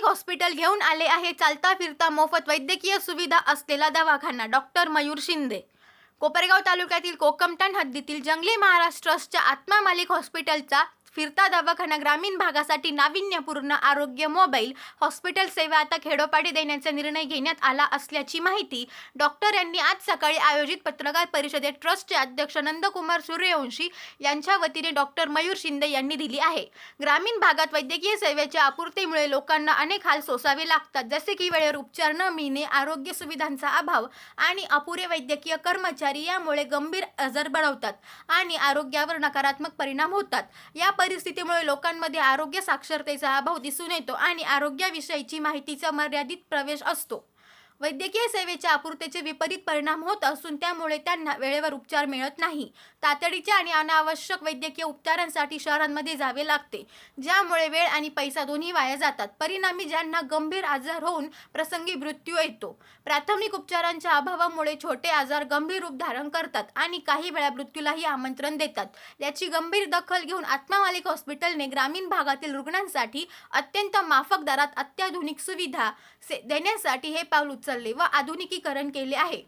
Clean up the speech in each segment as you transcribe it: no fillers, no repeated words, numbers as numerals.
Hospital घेऊन आले आहे चालता फिरता मोफत वैद्यकीय सुविधा असलेला दवाखाना। डॉक्टर मयूर शिंदे। कोपरगाव तालुक्यातील कोकमठाण हद्दीतील जंगली महाराष्ट्र ट्रस्टच्या आत्मा मालिक हॉस्पिटलचा फिरता दवाखाना ग्रामीण भागासाठी नाविन्यपूर्ण आरोग्य मोबाईल हॉस्पिटल सेवा आता खेडोपाडी देण्याचा निर्णय घेण्यात आला असल्याची माहिती डॉक्टर यांनी आज सकाळी आयोजित पत्रकार परिषदेत ट्रस्टचे अध्यक्ष नंदकुमार सूर्यवंशी यांच्या वतीने डॉक्टर मयूर शिंदे यांनी दिली आहे। ग्रामीण भागात वैद्यकीय सेवेच्या अपूर्तीमुळे लोकांना अनेक हाल सोसावे लागतात, जसे की वेळेवर उपचार न मिळणे, आरोग्य सुविधांचा अभाव आणि अपुरे वैद्यकीय कर्मचारी यामुळे गंभीर आजार बळवतात आणि आरोग्यावर नकारात्मक परिणाम होतात। या परिस्थितीमुळे लोकांमध्ये आरोग्य साक्षरतेचा अभाव दिसून येतो आणि आरोग्याविषयीची माहितीचा मर्यादित प्रवेश असतो। वैद्यकीय सेवेच्या अपूर्तीचे विपरीत परिणाम होत असून त्यामुळे त्यांना वेळेवर उपचार मिळत नाही। तातडीच्या आणि अनावश्यक वैद्यकीय उपचारांसाठी शहरांमध्ये जावे लागते, ज्यामुळे वेळ आणि पैसा दोन्ही वाया जातात। परिणामी ज्यांना गंभीर आजार होऊन प्रसंगी मृत्यू येतो। प्राथमिक उपचारांच्या अभावामुळे छोटे आजार गंभीर रूप धारण करतात आणि काही वेळा मृत्यूलाही आमंत्रण देतात। याची गंभीर दखल घेऊन आत्मा मालिक हॉस्पिटलने ग्रामीण भागातील रुग्णांसाठी अत्यंत माफक दरात अत्याधुनिक सुविधा देण्यासाठी हे पाऊल उचलले व आधुनिकीकरण केले आहे।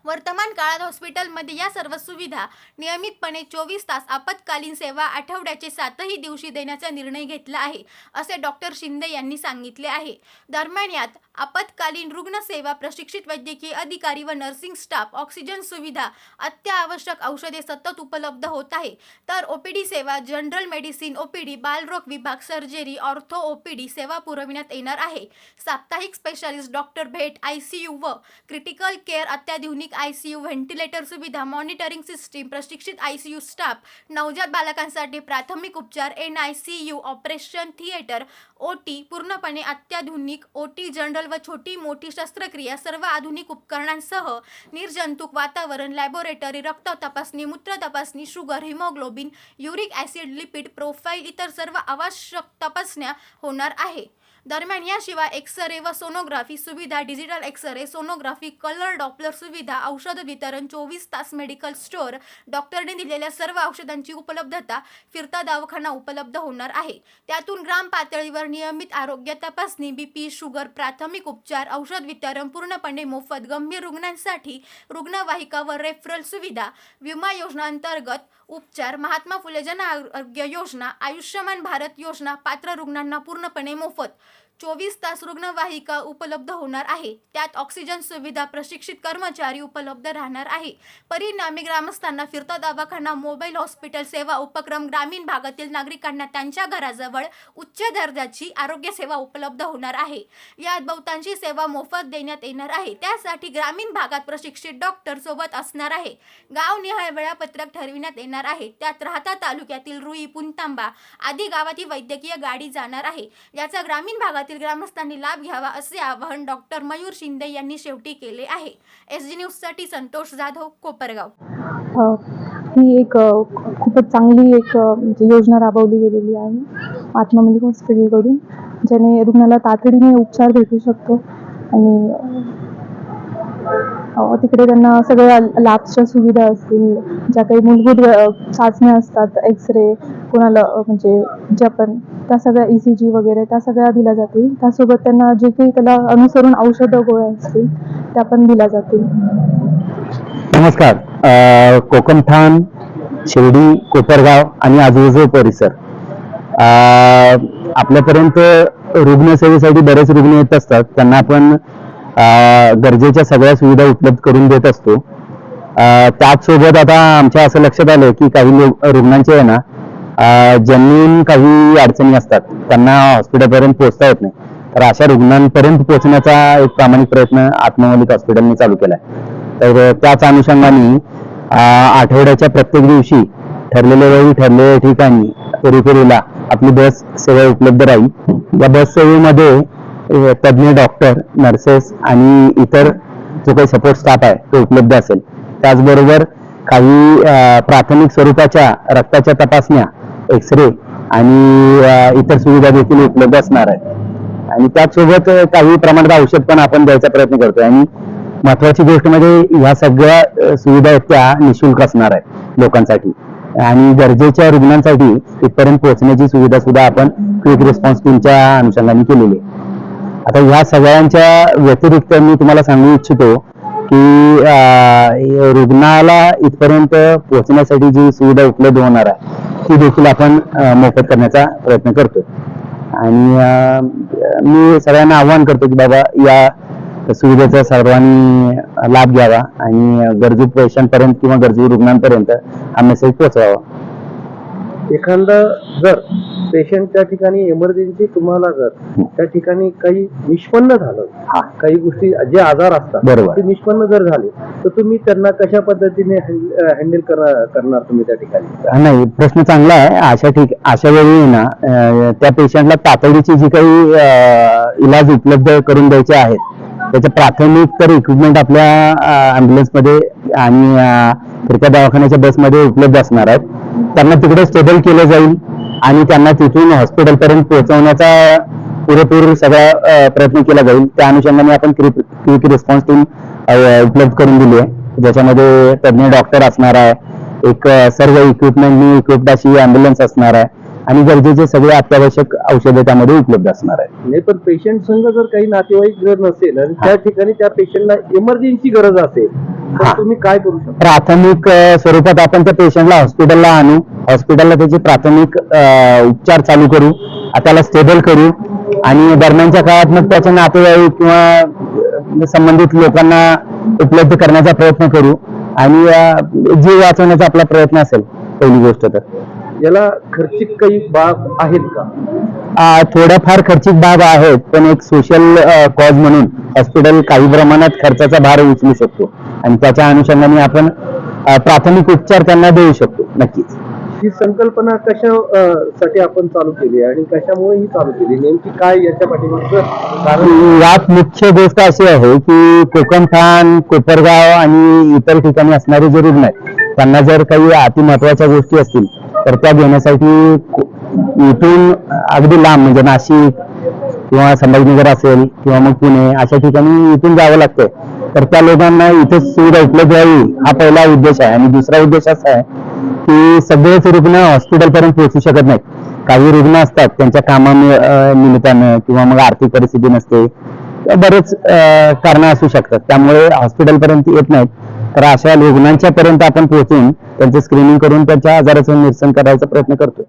वर्तमान काळात हॉस्पिटलमध्ये या सर्व सुविधा नियमितपणे 24 तास आपत्कालीन सेवा आठवड्याचे 7ही दिवशी देण्याचा निर्णय घेतला आहे, असे डॉक्टर शिंदे यांनी सांगितले आहे। दरम्यान यात आपत्कालीन रुग्णसेवा, प्रशिक्षित वैद्यकीय अधिकारी व नर्सिंग स्टाफ, ऑक्सिजन सुविधा, अत्यावश्यक औषधे सतत उपलब्ध होत आहे। तर ओपीडी सेवा, जनरल मेडिसिन ओपीडी, बालरोग विभाग, सर्जरी, ऑर्थो ओपीडी सेवा पुरविण्यात येणार आहे। साप्ताहिक स्पेशालिस्ट डॉक्टर भेट, आयसीयू व क्रिटिकल केअर, अत्याधुनिक आयसीयू, व्हेंटिलेटर सुविधा, मॉनिटरिंग सिस्टीम, प्रशिक्षित आयसीयू स्टाफ, नवजात बालकांसाठी प्राथमिक उपचार, एनआयसीयू, ऑपरेशन थिएटर, ओटी, पूर्णपणे अत्याधुनिक ओटी, जनरल व छोटी मोठी शस्त्रक्रिया, सर्व आधुनिक उपकरणांसह निर्जंतुक वातावरण, लॅबोरेटरी, रक्त तपासणी, मूत्र तपासणी, sugar, haemoglobin, uric acid, lipid profile, इतर सर्व आवश्यक तपासण्या होणार आहे। दरम्यान याशिवाय एक्सरे व सोनोग्राफी सुविधा, digital x-ray, sonography, colour Doppler सुविधा, औषध वितरण, 24 तास मेडिकल स्टोअर, डॉक्टरने दिलेल्या सर्व औषधांची उपलब्धता, फिरता दवाखाना उपलब्ध होणार आहे। त्यातून ग्राम पातळीवर नियमित आरोग्य तपासणी, बीपी, शुगर, प्राथमिक उपचार, औषध वितरण पूर्णपणे मोफत, गंभीर रुग्णांसाठी रुग्णवाहिका व रेफरल सुविधा, विमा योजना अंतर्गत उपचार, महात्मा फुले जन आरोग्य योजना, आयुष्यमान भारत योजना पात्र रुग्णांना पूर्णपणे मोफत 24 तास रुग्णवाहिका उपलब्ध होणार आहे। त्यात ऑक्सिजन सुविधा, प्रशिक्षित कर्मचारी उपलब्ध राहणार आहे। परिणामी ग्रामस्थांना फिरता दवाखाना मोबाईल हॉस्पिटल सेवा उपक्रम ग्रामीण भागातील नागरिकांना त्यांच्या घराजवळ उच्च दर्जाची आरोग्य सेवा उपलब्ध होणार आहे। यात बहुतांशी सेवा मोफत देण्यात येणार आहे। त्यासाठी ग्रामीण भागात प्रशिक्षित डॉक्टर सोबत असणार आहे। गावनिहाय वेळापत्रक ठरविण्यात येणार आहे। त्यात राहता तालुक्यातील रुई, पुंतांबा आदी गावात ही वैद्यकीय गाडी जाणार आहे। याचा ग्रामीण भागात ग्रामस्थांनी लाभ घ्यावा असे आवाहन डॉक्टर मयूर शिंदे यांनी शेवटी केले आहे। एसजी न्यूज साठी संतोष जाधव, कोपरगाव। ही एक खूपच चांगली एक योजना राबवली गेलेली आहे आत्मा मालिक हॉस्पिटलकडून, ज्याने रुग्णाला तातडीने उपचार भेटू शकतो आणि तिकडे त्यांना सगळ्या लॅब्सच्या सुविधा असतील, ज्या काही मूलभूत चाचण्या असतात, एक्सरे कोणाला म्हणजे ज्या पण त्या सगळ्या ECG वगैरे त्या सगळ्या दिल्या जातील। त्यासोबत त्यांना जे काही त्याला अनुसरून औषधं गोळ्या असतील त्या पण दिल्या जातील। नमस्कार। कोकमठाण, शिर्डी, कोपरगाव आणि आजूबाजू परिसर आपल्यापर्यंत रुग्णसेवेसाठी बरेच रुग्ण येत असतात। त्यांना आपण गरजेच्या सगळ्या सुविधा उपलब्ध करून देत असतो। त्याचसोबत आता आमच्या असं लक्षात आलं की काही रुग्णांचे आहे ना ज्यांनी काही अडचणी असतात, त्यांना हॉस्पिटलपर्यंत पोहोचता येत नाही, तर अशा रुग्णांपर्यंत पोहोचण्याचा एक प्रामाणिक प्रयत्न आत्मा मालिक हॉस्पिटलने चालू केला आहे। तर त्याच अनुषंगाने आठवड्याच्या प्रत्येक दिवशी ठरलेल्या वेळी ठरलेल्या ठिकाणी पेरीफेरीला आपली बस सेवा उपलब्ध राहील। या बस सेवेमध्ये तज्ञ डॉक्टर, नर्सेस आणि इतर जो काही सपोर्ट स्टाफ आहे तो उपलब्ध असेल। त्याचबरोबर काही प्राथमिक स्वरूपाच्या रक्ताच्या तपासण्या, एक्सरे आणि इतर सुविधा देखील उपलब्ध असणार आहे। आणि त्याचसोबत काही प्रमाणात औषध पण आपण द्यायचा प्रयत्न करतोय। आणि महत्वाची गोष्ट म्हणजे ह्या सगळ्या सुविधा त्या निःशुल्क असणार आहेत लोकांसाठी आणि गरजेच्या रुग्णांसाठी तिथपर्यंत पोहोचण्याची सुविधा सुद्धा आपण क्विक रिस्पॉन्स टीमच्या अनुषंगाने केलेली आहे। आता ह्या सगळ्यांच्या व्यतिरिक्त मी तुम्हाला सांगू इच्छितो की रुग्णाला इथपर्यंत पोहोचण्यासाठी जी सुविधा उपलब्ध होणार आहे ती देखील आपण मोफत करण्याचा प्रयत्न करतो. आणि मी सगळ्यांना आवाहन करतो की बाबा या सुविधेचा सर्वांनी लाभ घ्यावा आणि गरजू पेशंटपर्यंत किंवा गरजू रुग्णांपर्यंत हा मेसेज पोहोचवावा. एखादा जर पेशंट त्या ठिकाणी इमर्जन्सी तुम्हाला जर त्या ठिकाणी काही निष्पन्न झालं, काही गोष्टी जे आजार असतात बरोबर. ते निष्पन्न जर झाले तर तुम्ही त्यांना कशा पद्धतीने हँडल करणार तुम्ही त्या ठिकाणी? नाही, प्रश्न चांगला आहे. अशा वेळी ना त्या पेशंटला तातडीची जी काही इलाज उपलब्ध करून द्यायचे आहेत त्याचे प्राथमिक तर इक्विपमेंट आपल्या ॲम्ब्युलन्समध्ये आणि फिरत्या दवाखान्याच्या बसमध्ये उपलब्ध असणार आहेत. त्यांना तिकडे स्टेबल केलं जाईल आणि त्यांना तिथून हॉस्पिटलपर्यंत पोहोचवण्याचा पुरेपूर सगळा प्रयत्न केला जाईल. त्या अनुषंगाने आपण क्विक रिस्पॉन्स टीम उपलब्ध करून दिली आहे, ज्याच्यामध्ये तज्ञ डॉक्टर असणार आहे, एक सर्व इक्विपमेंटनी इक्विप्ड अशी ॲम्ब्युलन्स असणार आहे आणि गरजेचे सगळे अत्यावश्यक औषधे त्यामध्ये उपलब्ध असणार आहेत. नाही, पण पेशंट संघ जर काही नातेवाईक जर नसेल आणि त्या ठिकाणी त्या पेशंटला इमर्जन्सी गरज असेल तर तुम्ही काय करू शकता? प्राथमिक स्वरूपात आपण त्या पेशंटला हॉस्पिटलला आणू, हॉस्पिटलला त्याचे प्राथमिक उपचार चालू करू, त्याला स्टेबल करू आणि दरम्यानच्या काळात मग त्याचे नातेवाईक किंवा संबंधित लोकांना उपलब्ध करण्याचा प्रयत्न करू आणि जीव वाचवण्याचा आपला प्रयत्न असेल पहिली गोष्ट तर. याला खर्चिक काही बाब आहेत का? थोड्याफार खर्चिक बाब आहेत, पण एक सोशल कॉज म्हणून हॉस्पिटल काही प्रमाणात खर्चाचा भार उचलू शकतो आणि त्याच्या अनुषंगाने आपण प्राथमिक उपचार त्यांना देऊ शकतो. नक्कीच ही संकल्पना कशासाठी आपण चालू केली आणि कशामुळे ही चालू केली, नेमकी काय याच्या पाठीमागचं कारण? यात मुख्य गोष्ट अशी आहे की कोकणठाण, कोपरगाव आणि इतर ठिकाणी असणारे जे रुग्ण आहेत त्यांना जर काही अति महत्वाच्या गोष्टी असतील तर त्या घेण्यासाठी इथून अगदी लांब म्हणजे नाशिक किंवा संभाजीनगर असेल किंवा मग पुणे अशा ठिकाणी इथून जावं लागतंय. तर त्या लोकांना इथे सुविधा उपलब्ध व्हावी हा पहिला उद्देश आहे. आणि दुसरा उद्देश असा आहे की सगळेच रुग्ण हॉस्पिटलपर्यंत पोहोचू शकत नाहीत. काही रुग्ण असतात त्यांच्या कामानिमित्तानं किंवा मग आर्थिक परिस्थिती नसते, बरेच कारणं असू शकतात, त्यामुळे हॉस्पिटलपर्यंत येत नाहीत. तर अशा रुग्णांच्या पर्यंत आपण पोहोचून त्यांचं स्क्रीनिंग करून त्यांच्या आजाराचं निरसन करायचा प्रयत्न करतो.